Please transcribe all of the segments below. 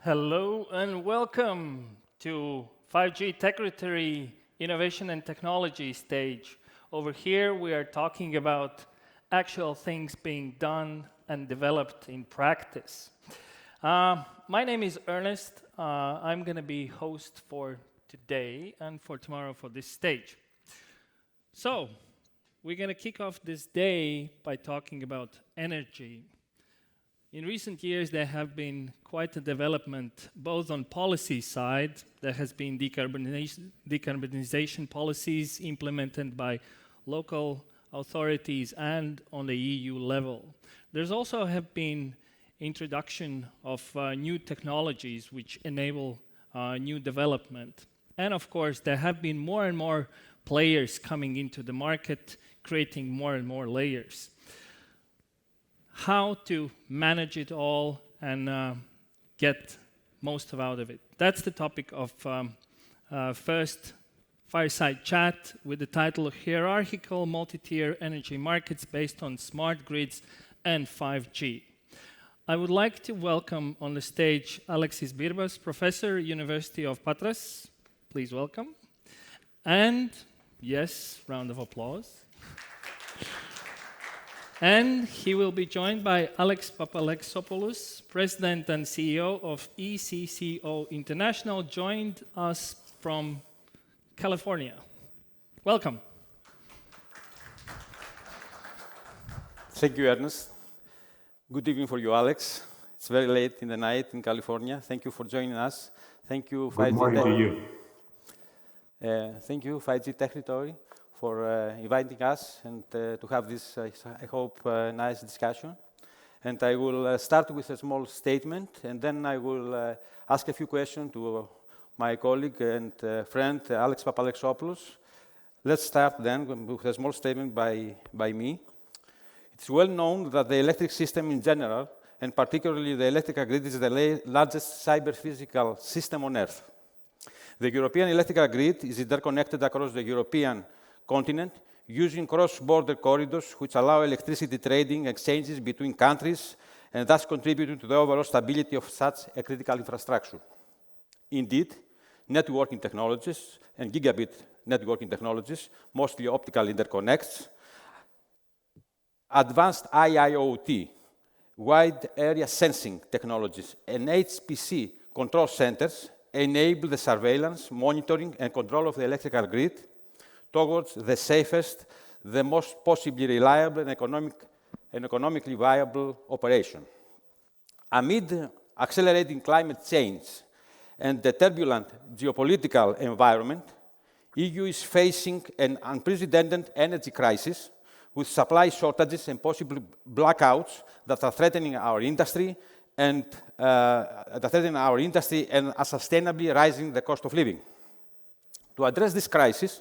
Hello and welcome to 5G Techritory Innovation and Technology stage. Over here, we are talking about actual things being done and developed in practice. My name is Ernest. I'm going to be host for today and for tomorrow for this stage. So, we're going to kick off this day by talking about energy. In recent years, there have been quite a development, both on policy side. There has been decarbonization policies implemented by local authorities and on the EU level. There's also have been introduction of new technologies which enable new development. And of course, there have been more and more players coming into the market, creating more and more layers. How to manage it all and get most out of it. That's the topic of first fireside chat with the title of Hierarchical Multi-Tier Energy Markets Based on Smart Grids and 5G. I would like to welcome on the stage Alexios Birbas, Professor, University of Patras. Please welcome. And, yes, round of applause. And he will be joined by Papalexopoulos, President and CEO of ECCO International, joined us from California. Welcome. Thank you, Ernest. Good evening for you, Alex. It's very late in the night in California. Thank you for joining us. Thank you, 5G. Good morning to you. Thank you, 5G Techritory, for inviting us and to have this, I hope, nice discussion. And I will start with a small statement, and then I will ask a few questions to my colleague and friend, Alex Papalexopoulos. Let's start then with a small statement by me. It's well known that the electric system in general, and particularly the electrical grid, is the largest cyber-physical system on Earth. The European electrical grid is interconnected across the European continent using cross-border corridors which allow electricity trading exchanges between countries and thus contributing to the overall stability of such a critical infrastructure. Indeed, networking technologies and gigabit networking technologies, mostly optical interconnects, advanced IIoT, wide area sensing technologies, and HPC control centers enable the surveillance, monitoring, and control of the electrical grid towards the safest, the most possibly reliable and economically viable operation. Amid accelerating climate change and the turbulent geopolitical environment, EU is facing an unprecedented energy crisis with supply shortages and possible blackouts that are threatening our industry and unsustainably rising the cost of living. To address this crisis,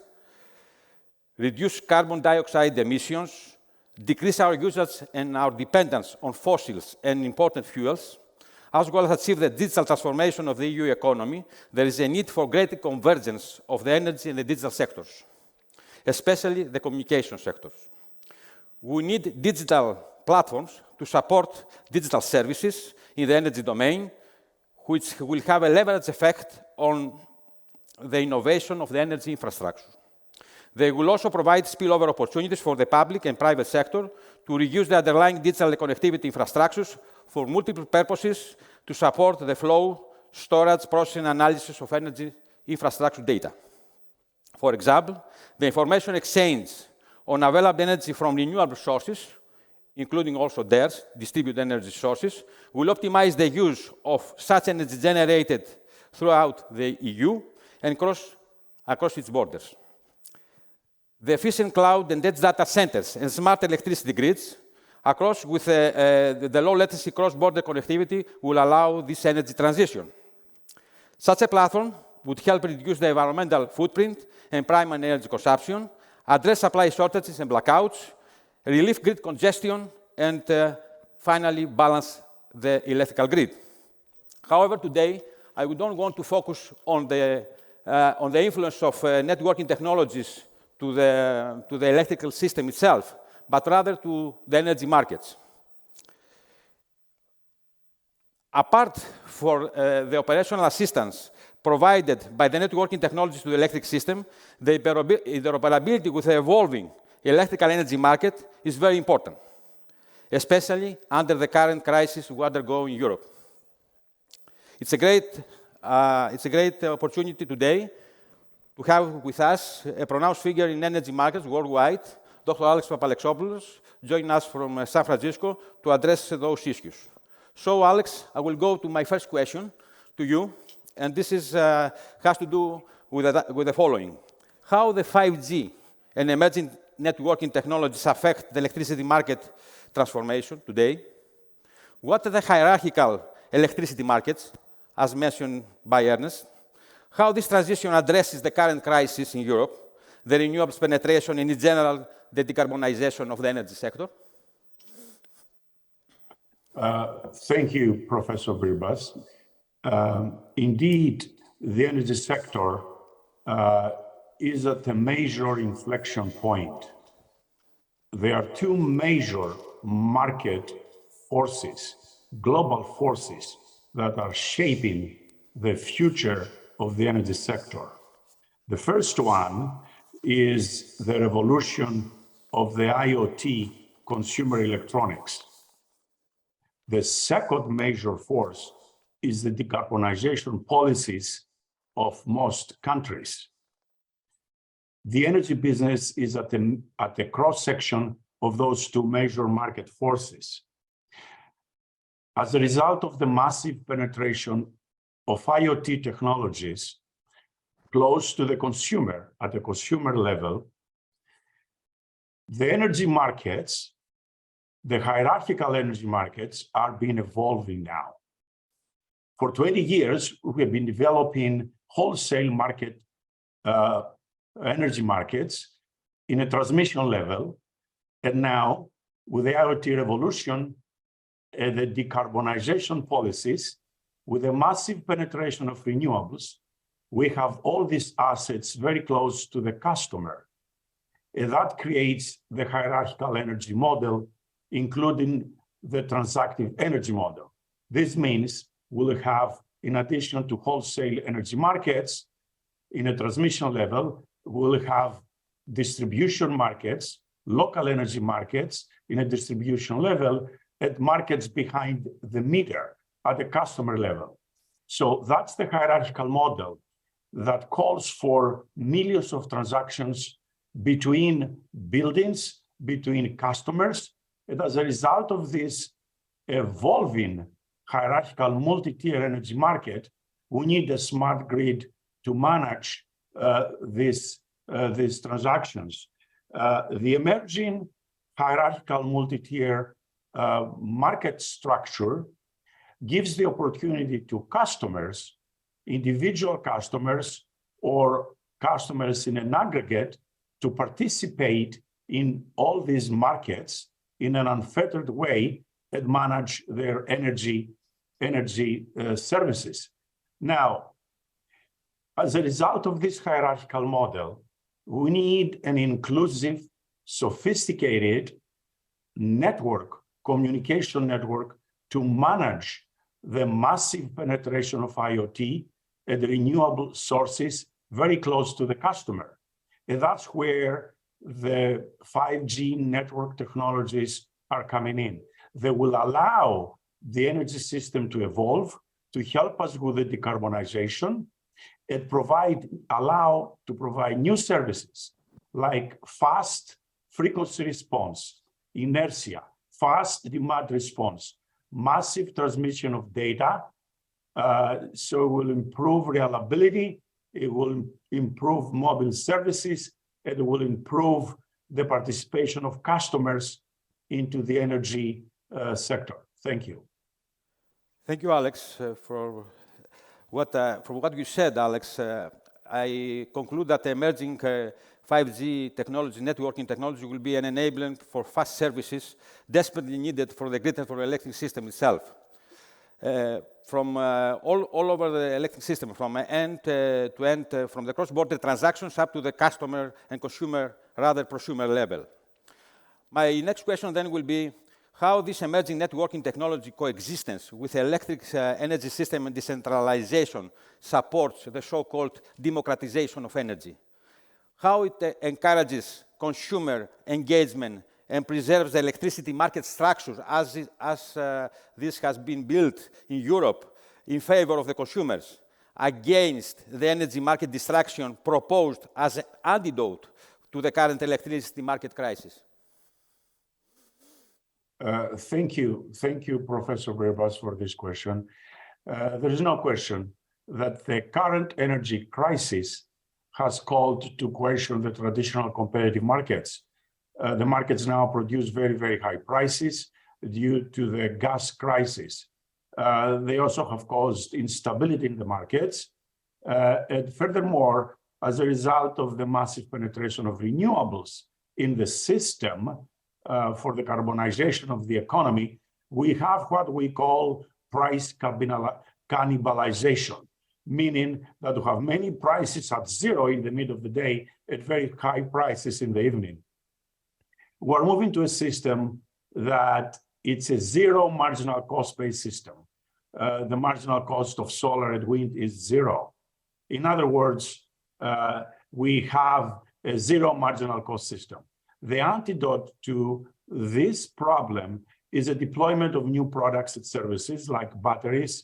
reduce carbon dioxide emissions, decrease our usage and our dependence on fossils and imported fuels, as well as achieve the digital transformation of the EU economy, there is a need for greater convergence of the energy and the digital sectors, especially the communication sectors. We need digital platforms to support digital services in the energy domain, which will have a leverage effect on the innovation of the energy infrastructure. They will also provide spillover opportunities for the public and private sector to reuse the underlying digital connectivity infrastructures for multiple purposes to support the flow, storage, processing, and analysis of energy infrastructure data. For example, the information exchange on available energy from renewable sources, including also theirs, distributed energy sources, will optimize the use of such energy generated throughout the EU and across its borders. The efficient cloud and edge data centers and smart electricity grids, across with the low latency cross-border connectivity, will allow this energy transition. Such a platform would help reduce the environmental footprint and primary energy consumption, address supply shortages and blackouts, relieve grid congestion, and finally balance the electrical grid. However, today, I don't want to focus on the influence of networking technologies to the electrical system itself, but rather to the energy markets. Apart from the operational assistance provided by the networking technologies to the electric system, the interoperability with the evolving electrical energy market is very important, especially under the current crisis we undergo in Europe. It's a great opportunity today to have with us a pronounced figure in energy markets worldwide, Dr. Alexios Papalexopoulos, joining us from San Francisco to address those issues. So, Alex, I will go to my first question to you, and this has to do with the following. How the 5G and emerging networking technologies affect the electricity market transformation today? What are the hierarchical electricity markets, as mentioned by Ernest? How this transition addresses the current crisis in Europe, the renewables penetration, and in general, the decarbonization of the energy sector? Thank you, Professor Birbas. Indeed, the energy sector is at a major inflection point. There are two major market forces, global forces, that are shaping the future of the energy sector. The first one is the revolution of the IoT consumer electronics. The second major force is the decarbonization policies of most countries. The energy business is at the cross-section of those two major market forces. As a result of the massive penetration of IoT technologies close to the consumer, at the consumer level, the energy markets, the hierarchical energy markets, are being evolving now. For 20 years, we have been developing wholesale market, energy markets in a transmission level. And now, with the IoT revolution and the decarbonization policies, with a massive penetration of renewables, we have all these assets very close to the customer. And that creates the hierarchical energy model, including the transactive energy model. This means we'll have, in addition to wholesale energy markets, in a transmission level, we'll have distribution markets, local energy markets in a distribution level, and markets behind the meter at the customer level. So that's the hierarchical model that calls for millions of transactions between buildings, between customers. And as a result of this evolving hierarchical multi-tier energy market, we need a smart grid to manage these transactions. The emerging hierarchical multi-tier market structure gives the opportunity to customers, individual customers, or customers in an aggregate, to participate in all these markets in an unfettered way and manage their energy services. Now, as a result of this hierarchical model, we need an inclusive, sophisticated network, communication network, to manage the massive penetration of IoT and renewable sources very close to the customer. And that's where the 5G network technologies are coming in. They will allow the energy system to evolve, to help us with the decarbonization, and allow to provide new services like fast frequency response, inertia, fast demand response, massive transmission of data. So it will improve reliability, it will improve mobile services, and it will improve the participation of customers into the energy sector. Thank you. Thank you, Alex, for what you said, Alex. I conclude that the emerging 5G technology, networking technology, will be an enabler for fast services desperately needed for the grid and for the electric system itself. From all over the electric system, from end to end, from the cross-border transactions up to the customer and consumer, rather prosumer level. My next question then will be, how this emerging networking technology coexistence with electric energy system and decentralization supports the so-called democratization of energy, how it encourages consumer engagement and preserves the electricity market structure as this has been built in Europe in favor of the consumers, against the energy market distraction proposed as an antidote to the current electricity market crisis? Thank you, Professor Birbas, for this question. There is no question that the current energy crisis has called to question the traditional competitive markets. The markets now produce very, very high prices due to the gas crisis. They also have caused instability in the markets. And furthermore, as a result of the massive penetration of renewables in the system for the carbonization of the economy, we have what we call price cannibalization, meaning that we have many prices at zero in the middle of the day at very high prices in the evening. We're moving to a system that it's a zero marginal cost-based system. The marginal cost of solar and wind is zero. In other words, we have a zero marginal cost system. The antidote to this problem is a deployment of new products and services like batteries,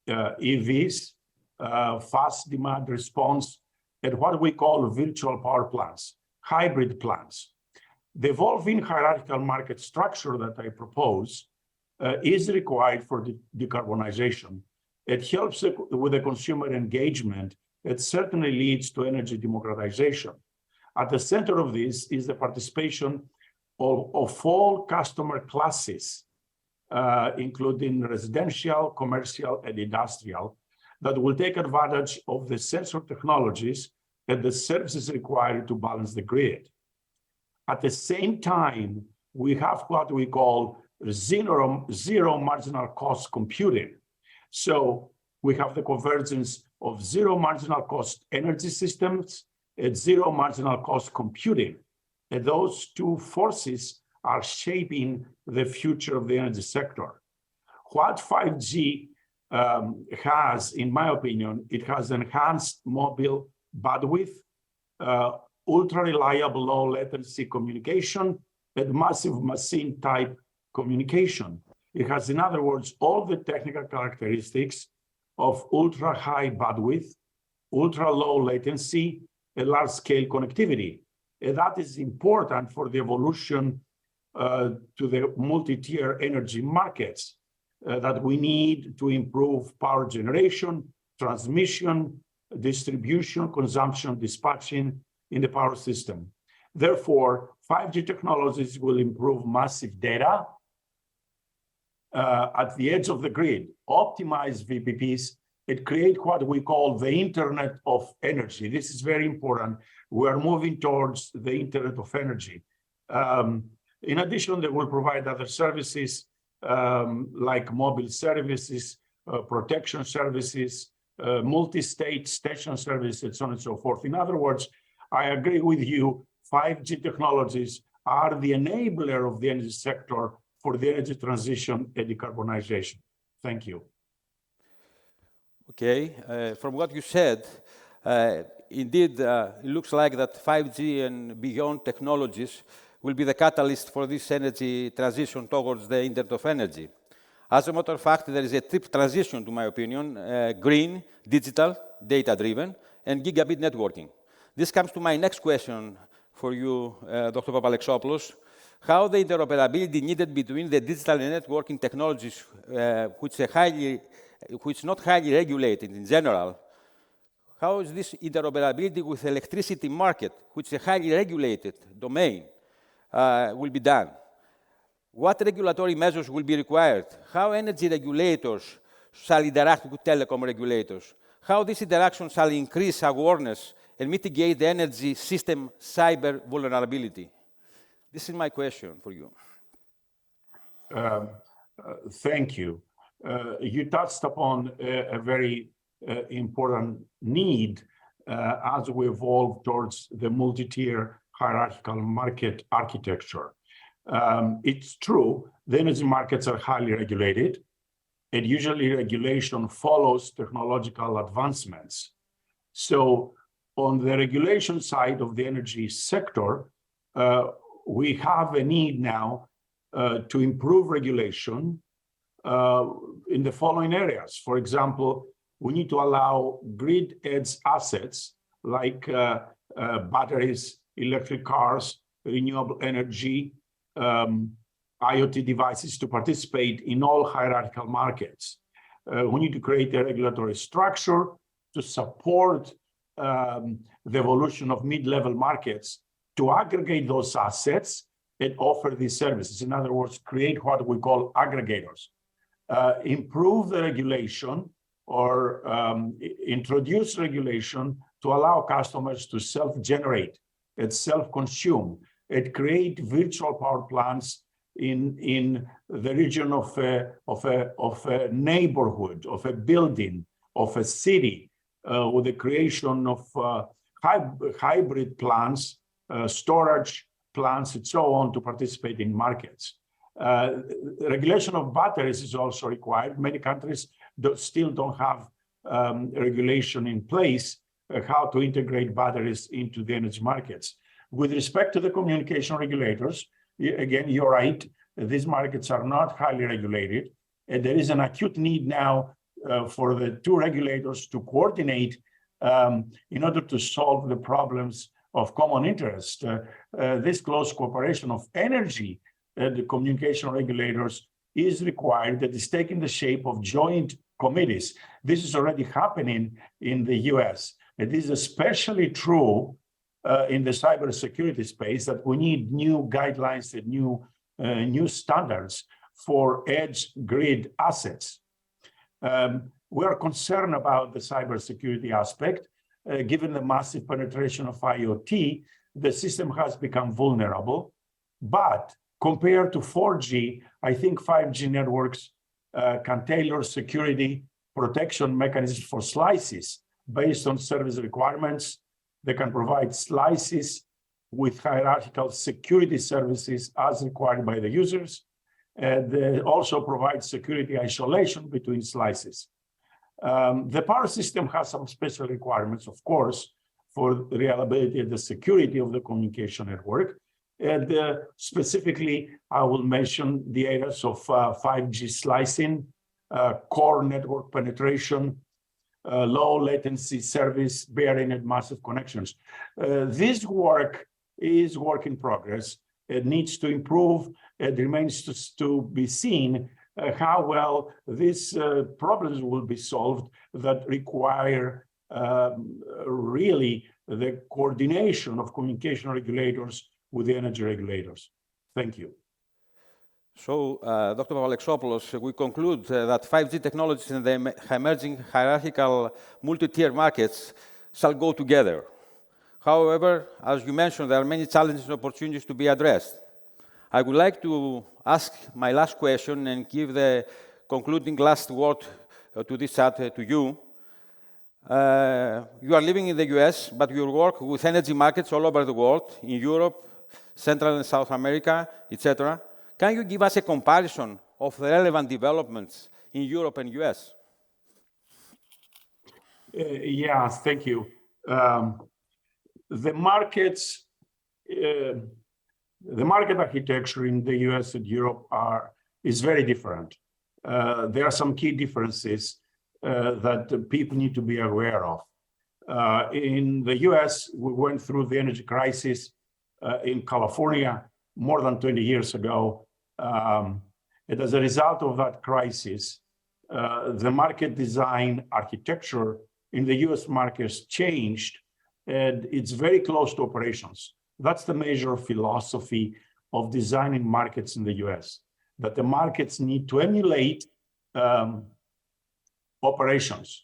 EVs, fast demand response, and what we call virtual power plants, hybrid plants. The evolving hierarchical market structure that I propose is required for decarbonization. It helps with the consumer engagement. It certainly leads to energy democratization. At the center of this is the participation of all customer classes, including residential, commercial, and industrial, that will take advantage of the sensor technologies and the services required to balance the grid. At the same time, we have what we call zero marginal cost computing. So we have the convergence of zero marginal cost energy systems and zero marginal cost computing. And those two forces are shaping the future of the energy sector. What 5G has, in my opinion, it has enhanced mobile bandwidth, ultra-reliable low latency communication, and massive machine type communication. It has, in other words, all the technical characteristics of ultra-high bandwidth, ultra-low latency, and large-scale connectivity. And that is important for the evolution to the multi-tier energy markets that we need to improve power generation, transmission, distribution, consumption, dispatching in the power system. Therefore, 5G technologies will improve massive data at the edge of the grid, optimize VPPs, and create what we call the Internet of Energy. This is very important. We are moving towards the Internet of Energy. In addition, they will provide other services like mobile services, protection services, multi-state station services, and so on and so forth. In other words, I agree with you, 5G technologies are the enabler of the energy sector for the energy transition and decarbonization. Thank you. Okay, from what you said, indeed, it looks like that 5G and beyond technologies will be the catalyst for this energy transition towards the Internet of Energy. As a matter of fact, there is a triple transition, to my opinion, green, digital, data-driven, and gigabit networking. This comes to my next question for you, Dr. Papalexopoulos. How the interoperability needed between the digital and networking technologies, which not highly regulated in general, how is this interoperability with the electricity market, which is a highly regulated domain, will be done? What regulatory measures will be required? How energy regulators shall interact with telecom regulators? How this interaction shall increase awareness and mitigate the energy system cyber vulnerability? This is my question for you. Thank you. You touched upon a very important need as we evolve towards the multi-tier hierarchical market architecture. It's true, the energy markets are highly regulated, and usually regulation follows technological advancements. So on the regulation side of the energy sector, we have a need now to improve regulation in the following areas. For example, we need to allow grid edge assets like batteries, electric cars, renewable energy, IoT devices to participate in all hierarchical markets. We need to create a regulatory structure to support the evolution of mid-level markets to aggregate those assets and offer these services. In other words, create what we call aggregators. Improve the regulation or introduce regulation to allow customers to self-generate and self-consume and create virtual power plants in the region of a neighborhood, of a building, of a city, with the creation of hybrid plants, storage plants, and so on to participate in markets. Regulation of batteries is also required. Many countries still don't have regulation in place how to integrate batteries into the energy markets. With respect to the communication regulators, again, you're right, these markets are not highly regulated, and there is an acute need now for the two regulators to coordinate in order to solve the problems of common interest. This close cooperation of energy, the communication regulators is required, that is taking the shape of joint committees. This is already happening in the US. It is especially true in the cybersecurity space that we need new guidelines and new standards for edge grid assets. We are concerned about the cybersecurity aspect. Given the massive penetration of IoT, the system has become vulnerable. But compared to 4G, I think 5G networks can tailor security protection mechanisms for slices based on service requirements. They can provide slices with hierarchical security services as required by the users. And they also provide security isolation between slices. The power system has some special requirements, of course, for the reliability and the security of the communication network. And specifically, I will mention the areas of 5G slicing, core network penetration, low latency service, bearing and massive connections. This work is work in progress. It needs to improve. It remains to be seen how well these problems will be solved that require really the coordination of communication regulators with the energy regulators. Thank you. So, Dr. Papalexopoulos, we conclude that 5G technologies and the emerging hierarchical multi-tier markets shall go together. However, as you mentioned, there are many challenges and opportunities to be addressed. I would like to ask my last question and give the concluding last word to this chat to you. You are living in the US, but you work with energy markets all over the world, in Europe, Central and South America, etc. Can you give us a comparison of the relevant developments in Europe and US? Yeah, thank you. The markets, the market architecture in the US and Europe is very different. There are some key differences that people need to be aware of. In the US, we went through the energy crisis in California more than 20 years ago. And as a result of that crisis, the market design architecture in the US markets changed, and it's very close to operations. That's the major philosophy of designing markets in the US, that the markets need to emulate operations.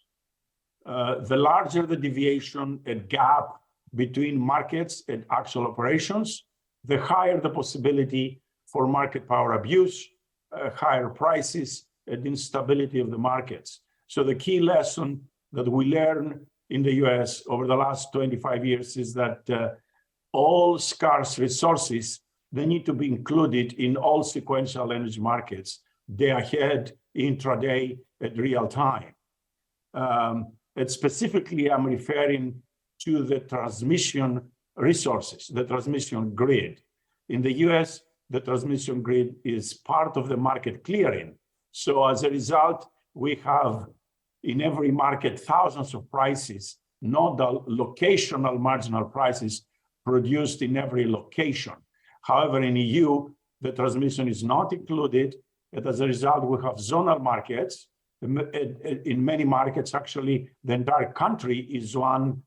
The larger the deviation and gap between markets and actual operations, the higher the possibility for market power abuse, higher prices, and instability of the markets. So the key lesson that we learned in the US over the last 25 years is that all scarce resources they need to be included in all sequential energy markets, day ahead, intraday, at real time. And specifically, I'm referring to the transmission resources, the transmission grid. In the US, the transmission grid is part of the market clearing. So as a result, we have in every market thousands of prices, nodal locational marginal prices produced in every location. However, in EU, the transmission is not included, and as a result, we have zonal markets. In many markets, actually, the entire country is one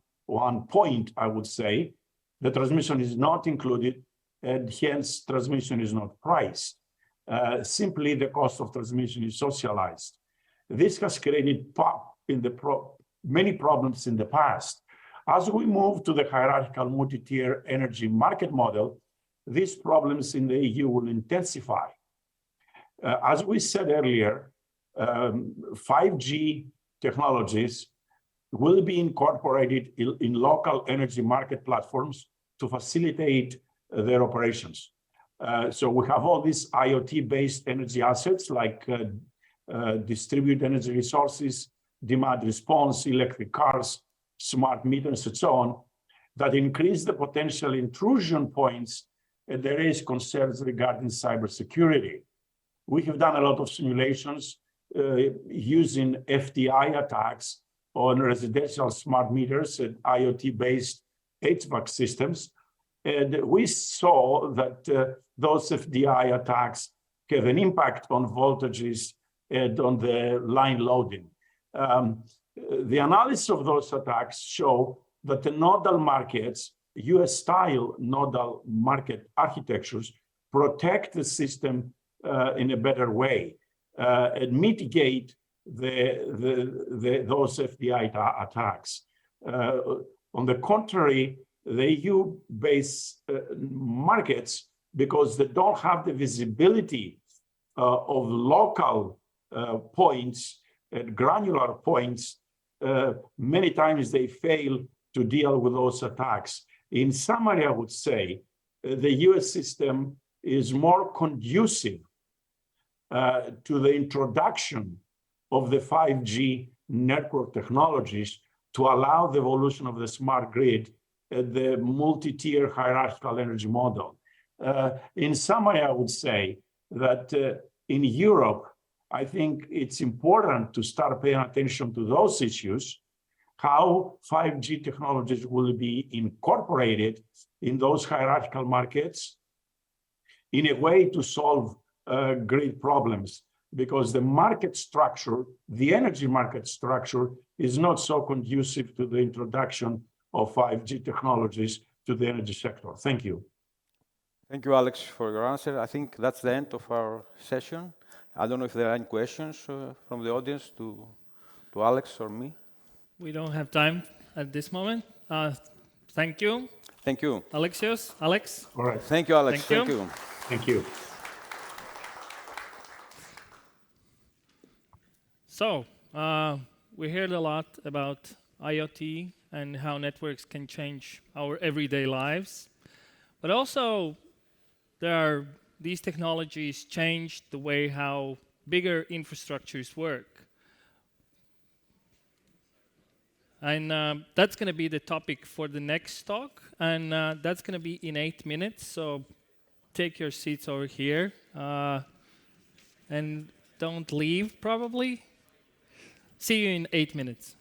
point, I would say. The transmission is not included, and hence transmission is not priced. Simply, the cost of transmission is socialized. This has created many problems in the past. As we move to the hierarchical multi-tier energy market model, these problems in the EU will intensify. As we said earlier, 5G technologies will be incorporated in local energy market platforms to facilitate their operations. So we have all these IoT-based energy assets like distributed energy resources, demand response, electric cars, smart meters, and so on, that increase the potential intrusion points, and there is concerns regarding cybersecurity. We have done a lot of simulations using FDI attacks on residential smart meters and IoT-based HVAC systems. And we saw that those FDI attacks have an impact on voltages and on the line loading. The analysis of those attacks show that the nodal markets, US-style nodal market architectures, protect the system in a better way and mitigate those FDI attacks. On the contrary, the EU-based markets, because they don't have the visibility of local points and granular points, many times they fail to deal with those attacks. In summary, I would say the US system is more conducive to the introduction of the 5G network technologies to allow the evolution of the smart grid and the multi-tier hierarchical energy model. In summary, I would say that in Europe, I think it's important to start paying attention to those issues, how 5G technologies will be incorporated in those hierarchical markets in a way to solve grid problems, because the market structure, the energy market structure, is not so conducive to the introduction of 5G technologies to the energy sector. Thank you. Thank you, Alex, for your answer. I think that's the end of our session. I don't know if there are any questions from the audience to Alex or me. We don't have time at this moment. Thank you. Thank you. Alexios, Alex. All right. Thank you, Alex. Thank you. Thank you. So, we heard a lot about IoT and how networks can change our everyday lives. But also, these technologies change the way how bigger infrastructures work. And that's going to be the topic for the next talk. And that's going to be in 8 minutes. So take your seats over here. And don't leave, probably. See you in 8 minutes.